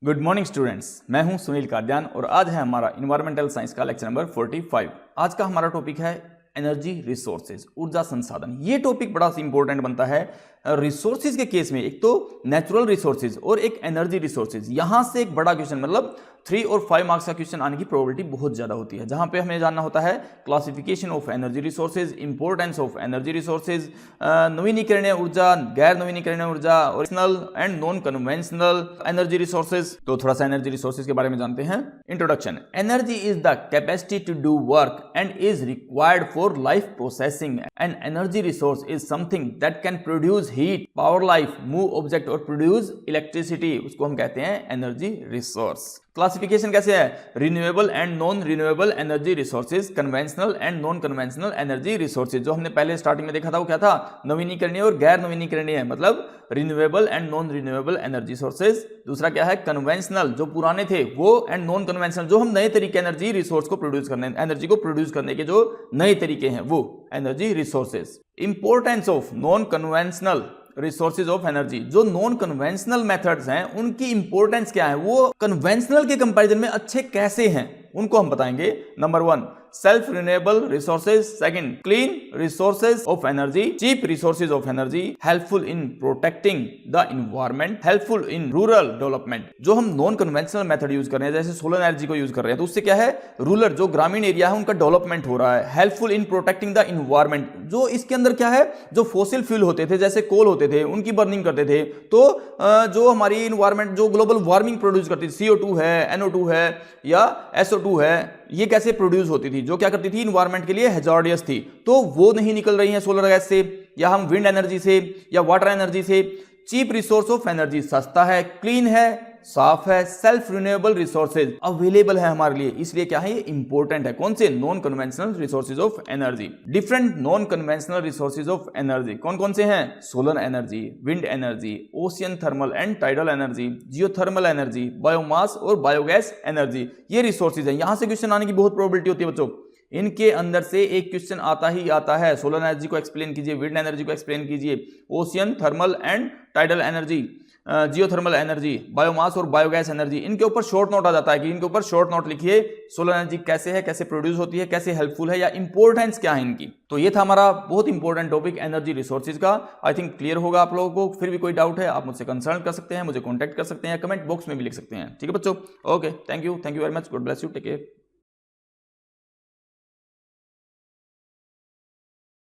Good morning students, मैं हूं सुनील काद्यान और आज है हमारा इन्वायरमेंटल साइंस का लेक्चर नंबर 45। आज का हमारा टॉपिक है एनर्जी रिसोर्सेज, ऊर्जा संसाधन। ये टॉपिक बड़ा इंपॉर्टेंट बनता है रिसोर्सेज के केस में। एक तो नेचुरल रिसोर्सेज और एक एनर्जी रिसोर्सेज। यहां से एक बड़ा क्वेश्चन मतलब 3 और 5 मार्क्स का क्वेश्चन आने की प्रोबेबिलिटी बहुत ज्यादा होती है, जहां पे हमें जानना होता है classification of energy resources, importance of energy resources, नवीनीकरणीय ऊर्जा, गैर नवीनीकरणीय ऊर्जा, original and non conventional energy resources. तो थोड़ा सा एनर्जी रिसोर्सेज के बारे में जानते हैं। Introduction. Energy is the capacity to do work and is required for life processing. An energy resource is something that can produce heat, power life, move object और produce electricity. उसको हम कहते हैं एनर्जी रिसोर्स। क्लासिफिकेशन कैसे है? Renewable and non renewable energy resources, conventional and non conventional energy resources. जो हमने पहले स्टार्टिंग में देखा था वो क्या था? नवीनीकरणीय और गैर नवीनीकरणीय, मतलब renewable and non renewable energy sources. दूसरा क्या है? कन्वेंशनल, जो पुराने थे वो, एंड नॉन कन्वेंशनल, जो हम नए तरीके एनर्जी रिसोर्स को प्रोड्यूस करने, एनर्जी को प्रोड्यूस करने के जो नए तरीके हैं वो energy resources. Importance of non conventional resources of energy. जो नॉन कन्वेंशनल मेथड्स हैं उनकी इंपॉर्टेंस क्या है, वो कन्वेंशनल के कंपैरिजन में अच्छे कैसे हैं, उनको हम बताएंगे। Number 1 self renewable resources, second clean resources of energy, cheap resources of energy, helpful in protecting the environment, helpful in rural development. जो हम नॉन कन्वेंशनल मेथड यूज कर रहे हैं, जैसे सोलर एनर्जी को यूज कर रहे हैं, तो उससे क्या है? रूरल, जो ग्रामीण एरिया है उनका डेवलपमेंट हो रहा है। Helpful in protecting the environment, जो इसके अंदर क्या है, जो फॉसिल फ्यूल होते थे जैसे कोल होते थे उनकी बर्निंग करते थे, तो जो हमारी इन्वायरमेंट जो ग्लोबल वार्मिंग प्रोड्यूस करती थी, CO2 है, NO2 है या SO2 है, ये कैसे प्रोड्यूस होती थी? जो क्या करती थी? इन्वायरमेंट के लिए हैजार्डियस थी। तो वो नहीं निकल रही है सोलर गैस से, या हम विंड एनर्जी से, या वाटर एनर्जी से। चीप रिसोर्स ऑफ एनर्जी, सस्ता है, क्लीन है, साफ है, सेल्फ रिन्यूएबल रिसोर्सेज अवेलेबल है हमारे लिए, इसलिए क्या है? ये इंपॉर्टेंट है। कौन से? Non conventional resources of energy. Different non conventional resources of energy कौन कौन से हैं? Solar energy, wind energy, ocean thermal and tidal energy, geothermal energy, biomass और बायोगैस एनर्जी। ये रिसोर्सेज है। यहां से क्वेश्चन आने की बहुत प्रोबेबिलिटी होती है बच्चों। इनके अंदर से एक क्वेश्चन आता ही आता है। सोलर एनर्जी को एक्सप्लेन कीजिए, विंड एनर्जी को एक्सप्लेन कीजिए, ocean thermal and tidal energy, geothermal energy, biomass और बायोगैस एनर्जी। इनके ऊपर शॉर्ट नोट आ जाता है कि इनके ऊपर शॉर्ट नोट लिखिए, सोलर एनर्जी कैसे है, कैसे प्रोड्यूस होती है, कैसे हेल्पफुल है, या इंपॉर्टेंस क्या है इनकी। तो ये था हमारा बहुत इंपॉर्टेंट टॉपिक एनर्जी रिसोर्सेज का। आई थिंक क्लियर होगा आप लोगों को। फिर भी कोई डाउट है आप मुझसे कंसल्ट कर सकते हैं, मुझे कॉन्टैक्ट कर सकते हैं, कमेंट बॉक्स में भी लिख सकते हैं। ठीक है बच्चों? Okay, thank you very much, god bless you, take care.